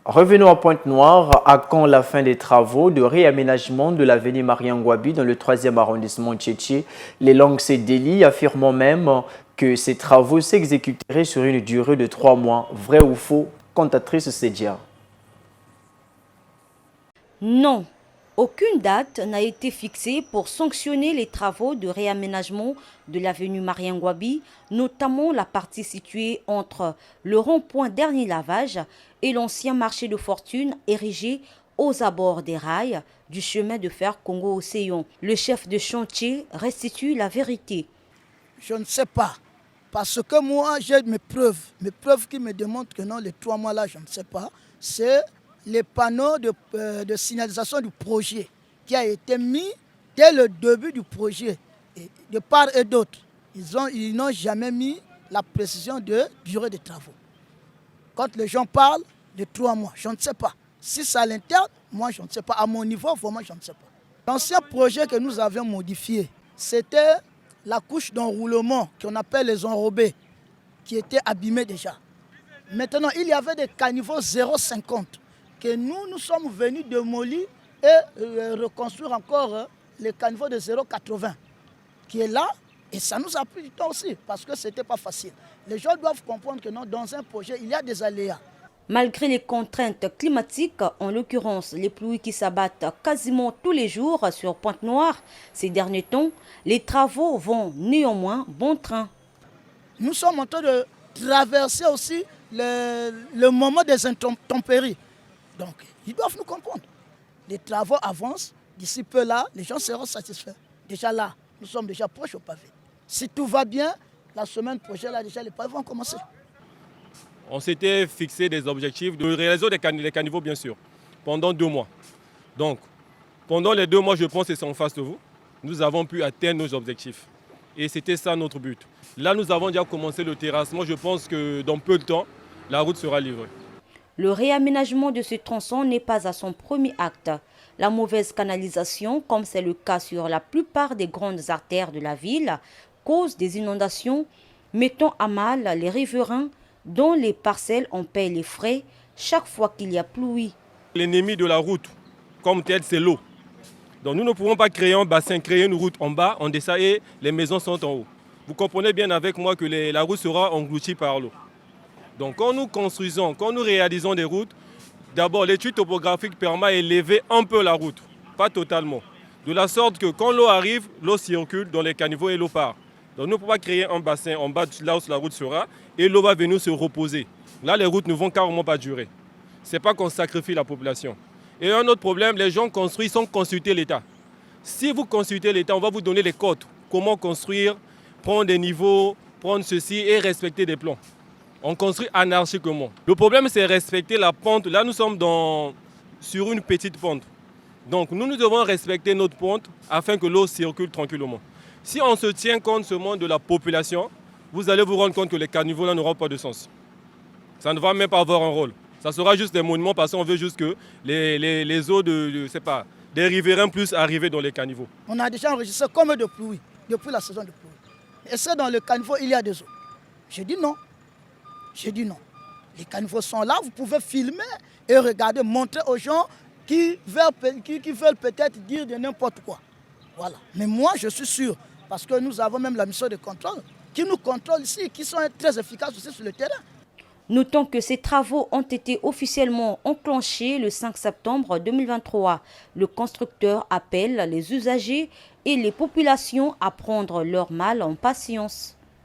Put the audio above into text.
Revenons à Pointe-Noire. À quand la fin des travaux de réaménagement de l'avenue Mariangouabi dans le 3e arrondissement Tchétché? Les langues se délient, affirmant même que ces travaux s'exécuteraient sur une durée de 3 mois. Vrai ou faux? Cantatrice Sédia. Non, aucune date n'a été fixée pour sanctionner les travaux de réaménagement de l'avenue Mariangouabi, notamment la partie située entre le rond-point Dernier Lavage et l'ancien marché de fortune érigé aux abords des rails du chemin de fer Congo-Océan. Le chef de chantier restitue la vérité. Je ne sais pas, parce que moi j'ai mes preuves qui me démontrent que non, les 3 mois là, je ne sais pas. C'est les panneaux de signalisation du projet qui a été mis dès le début du projet, et de part et d'autre. Ils n'ont jamais mis la précision de durée des travaux. Quand les gens parlent de 3 mois, je ne sais pas. Si c'est à l'interne, moi je ne sais pas. À mon niveau, vraiment, je ne sais pas. L'ancien projet que nous avions modifié, c'était la couche d'enroulement qu'on appelle les enrobés, qui était abîmée déjà. Maintenant, il y avait des caniveaux 0,50 que nous sommes venus démolir et reconstruire encore les caniveaux de 0,80 qui est là. Et ça nous a pris du temps aussi parce que ce n'était pas facile. Les gens doivent comprendre que non, dans un projet, il y a des aléas. Malgré les contraintes climatiques, en l'occurrence les pluies qui s'abattent quasiment tous les jours sur Pointe-Noire ces derniers temps, les travaux vont néanmoins bon train. Nous sommes en train de traverser aussi le moment des intempéries. Donc, ils doivent nous comprendre. Les travaux avancent, d'ici peu là, les gens seront satisfaits. Déjà là, nous sommes déjà proches au pavé. Si tout va bien, la semaine prochaine, là, déjà, les pavés vont commencer. On s'était fixé des objectifs de réaliser les caniveaux, bien sûr, pendant 2 mois. Donc, pendant les 2 mois, je pense que c'est en face de vous, nous avons pu atteindre nos objectifs. Et c'était ça notre but. Là, nous avons déjà commencé le terrassement. Je pense que dans peu de temps, la route sera livrée. Le réaménagement de ce tronçon n'est pas à son premier acte. La mauvaise canalisation, comme c'est le cas sur la plupart des grandes artères de la ville, cause des inondations, mettant à mal les riverains dont les parcelles en paient les frais chaque fois qu'il y a pluie. L'ennemi de la route, comme tel, c'est l'eau. Donc nous ne pouvons pas créer un bassin, créer une route en bas, en dessous et les maisons sont en haut. Vous comprenez bien avec moi que la route sera engloutie par l'eau. Donc quand nous construisons, quand nous réalisons des routes, d'abord l'étude topographique permet d'élever un peu la route, pas totalement. De la sorte que quand l'eau arrive, l'eau circule dans les caniveaux et l'eau part. Donc nous ne pouvons pas créer un bassin en bas là où la route sera et l'eau va venir se reposer. Là les routes ne vont carrément pas durer. Ce n'est pas qu'on sacrifie la population. Et un autre problème, les gens construisent sans consulter l'État. Si vous consultez l'État, on va vous donner les codes. Comment construire, prendre des niveaux, prendre ceci et respecter des plans. On construit anarchiquement. Le problème, c'est respecter la pente. Là, nous sommes sur une petite pente. Donc, nous devons respecter notre pente afin que l'eau circule tranquillement. Si on se tient compte seulement de la population, vous allez vous rendre compte que les caniveaux là n'auront pas de sens. Ça ne va même pas avoir un rôle. Ça sera juste des monuments parce qu'on veut juste que les eaux des riverains puissent arriver dans les caniveaux. On a déjà enregistré combien de pluie depuis la saison de pluie. Et c'est dans le caniveau, il y a des eaux. J'ai dit non. J'ai dit non. Les caniveaux sont là, vous pouvez filmer et regarder, montrer aux gens qui veulent peut-être dire de n'importe quoi. Voilà. Mais moi, je suis sûr, parce que nous avons même la mission de contrôle, qui nous contrôle ici, qui sont très efficaces aussi sur le terrain. Notons que ces travaux ont été officiellement enclenchés le 5 septembre 2023. Le constructeur appelle les usagers et les populations à prendre leur mal en patience.